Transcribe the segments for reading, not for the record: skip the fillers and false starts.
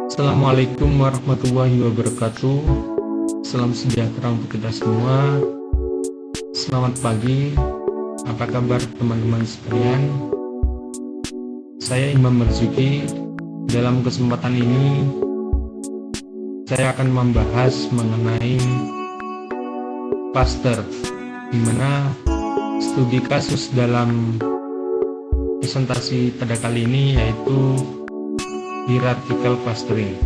Assalamualaikum warahmatullahi wabarakatuh. Salam sejahtera untuk kita semua. Selamat pagi. Apa kabar teman-teman sekalian? Saya Imam Marzuki. Dalam kesempatan ini saya akan membahas mengenai cluster, di mana studi kasus dalam presentasi pada kali ini yaitu hierarchical clustering.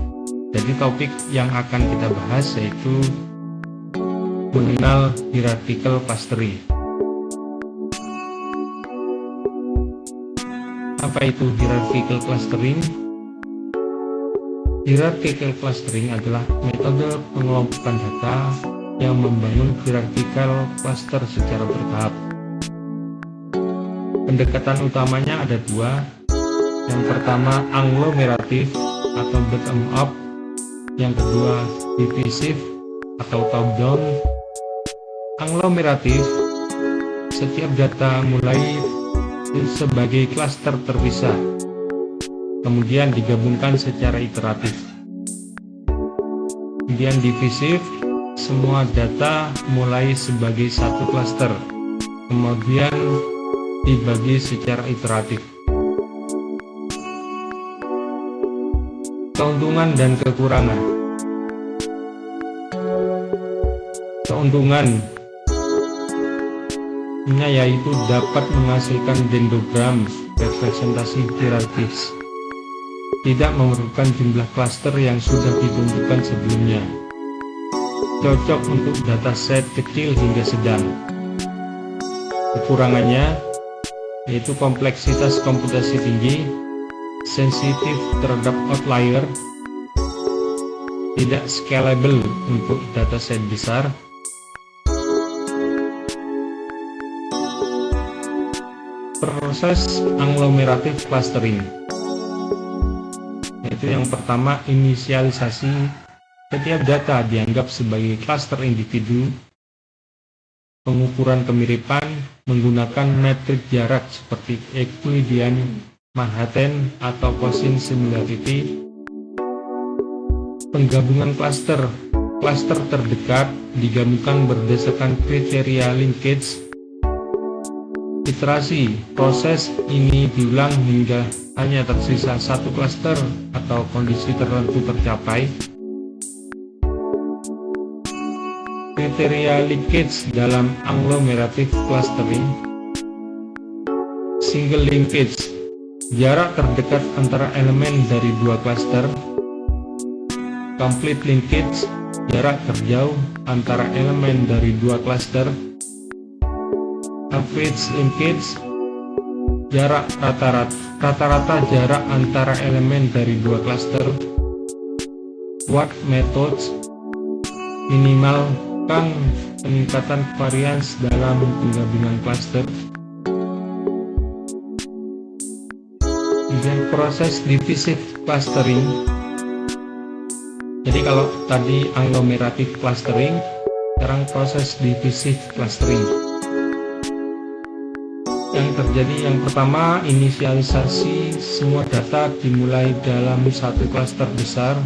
Jadi topik yang akan kita bahas yaitu mengenal hierarchical clustering. Apa itu hierarchical clustering? Hierarchical clustering adalah metode pengelompokan data yang membangun hierarchical cluster secara bertahap. Pendekatan utamanya ada dua. Yang pertama agglomeratif atau bottom up, yang kedua divisif atau top down. Agglomeratif, setiap data mulai sebagai klaster terpisah, kemudian digabungkan secara iteratif. Kemudian divisif, semua data mulai sebagai satu klaster, kemudian dibagi secara iteratif. Keuntungan dan kekurangan. Keuntungannya yaitu dapat menghasilkan dendrogram representasi hierarkis, tidak memerlukan jumlah klaster yang sudah ditentukan sebelumnya, cocok untuk dataset kecil hingga sedang. Kekurangannya yaitu kompleksitas komputasi tinggi, sensitif terhadap outlier, tidak scalable untuk dataset besar, proses agglomeratif clustering, yaitu yang pertama inisialisasi. Setiap data dianggap sebagai klaster individu. Pengukuran kemiripan menggunakan metrik jarak seperti Euclidean, Manhattan, atau Cosine similarity. Penggabungan klaster. Klaster terdekat digabungkan berdasarkan kriteria linkage. Iterasi. Proses ini diulang hingga hanya tersisa satu klaster atau kondisi tertentu tercapai. Kriteria linkage dalam agglomerative clustering. Single linkage, jarak terdekat antara elemen dari dua klaster. Complete linkage, jarak terjauh antara elemen dari dua klaster. Average linkage, jarak rata-rata jarak antara elemen dari dua klaster. What methods, minimalkan peningkatan varians dalam penggabungan klaster. Dan proses divisif clustering. Jadi kalau tadi agglomerative clustering, sekarang proses divisif clustering. Yang terjadi yang pertama, inisialisasi. Semua data dimulai dalam satu klaster besar.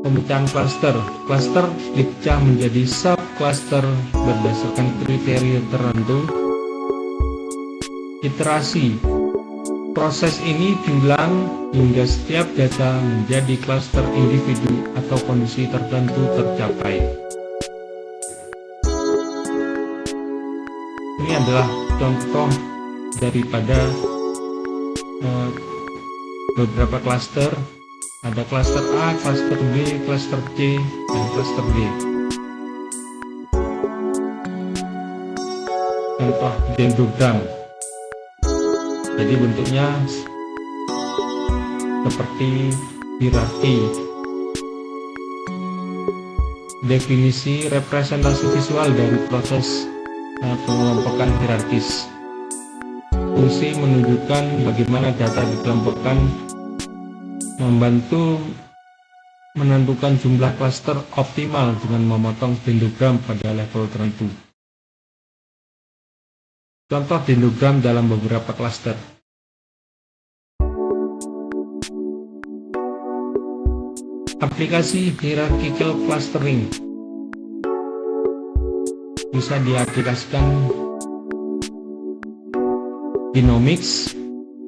Pemecahan klaster. Klaster dipecah menjadi sub-klaster berdasarkan kriteria tertentu. Iterasi. Proses ini diulang hingga setiap data menjadi klaster individu atau kondisi tertentu tercapai. Ini adalah contoh daripada beberapa klaster. Ada klaster A, klaster B, klaster C, dan klaster D. Contoh dendrogram. Jadi bentuknya seperti hierarki. Definisi representasi visual dari proses pengelompokan hierarkis. Fungsi menunjukkan bagaimana data dikelompokkan, membantu menentukan jumlah klaster optimal dengan memotong dendrogram pada level tertentu. Contoh dendrogram dalam beberapa klaster. Aplikasi hierarchical clustering bisa diaplikasikan genomics,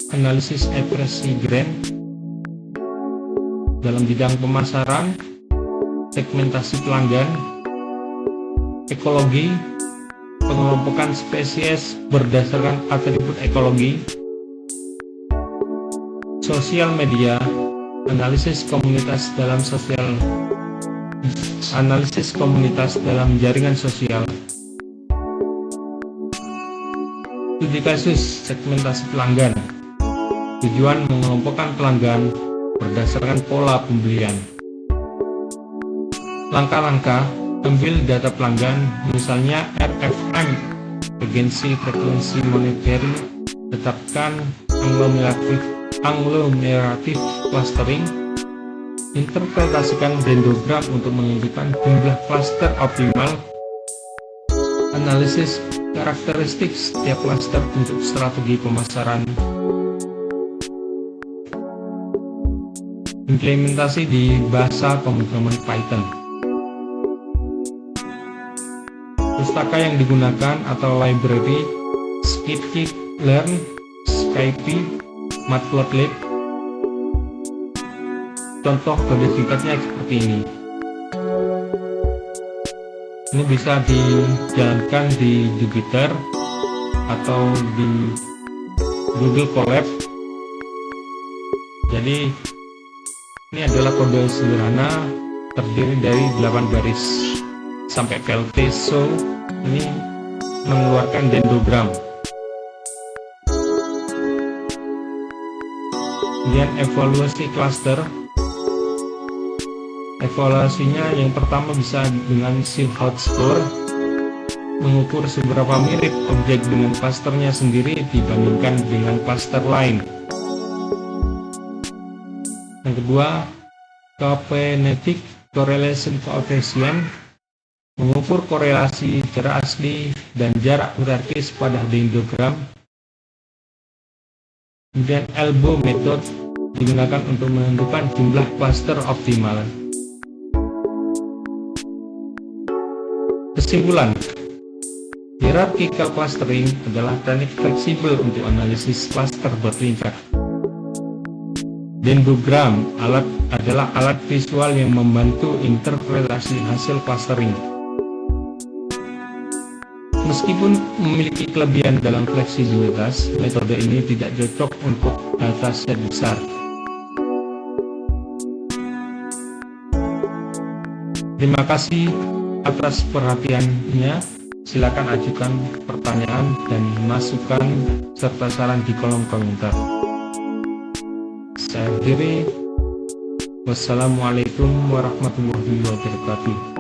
analisis ekspresi gen dalam bidang pemasaran, segmentasi pelanggan, ekologi, pengelompokan spesies berdasarkan atribut ekologi, sosial media, analisis komunitas dalam jaringan sosial, studi kasus segmentasi pelanggan, tujuan mengelompokkan pelanggan berdasarkan pola pembelian. Langkah-langkah ambil data pelanggan, misalnya RFM, Regency Frequency Monitoring, tetapkan agglomerative clustering, interpretasikan dendrogram untuk menentukan jumlah cluster optimal, analisis karakteristik setiap cluster untuk strategi pemasaran, implementasi di bahasa pemrograman Python. Pustaka yang digunakan atau library scikit-learn, Scipy, Matplotlib. Contoh kode singkatnya seperti ini. Ini bisa dijalankan di Jupyter atau di Google Colab. Jadi ini adalah kode sederhana terdiri dari 8 baris sampai VLT. So ini mengeluarkan dendrogram. Kemudian evaluasi cluster. Evaluasinya yang pertama bisa dengan Silhouette score, mengukur seberapa mirip objek dengan klasternya sendiri dibandingkan dengan klaster lain. Yang kedua, Copenhagen Correlation Coefficient, mengukur korelasi jarak asli dan jarak hierarkis pada dendrogram. Kemudian Elbow Method digunakan untuk menentukan jumlah cluster optimal. Kesimpulan, hierarchical clustering adalah teknik fleksibel untuk analisis cluster bertingkat. Dendrogram adalah alat visual yang membantu interpretasi hasil clustering. Meskipun memiliki kelebihan dalam fleksibilitas, metode ini tidak cocok untuk dataset besar. Terima kasih atas perhatiannya. Silakan ajukan pertanyaan dan masukan serta saran di kolom komentar. Saya akhiri. Wassalamualaikum warahmatullahi wabarakatuh.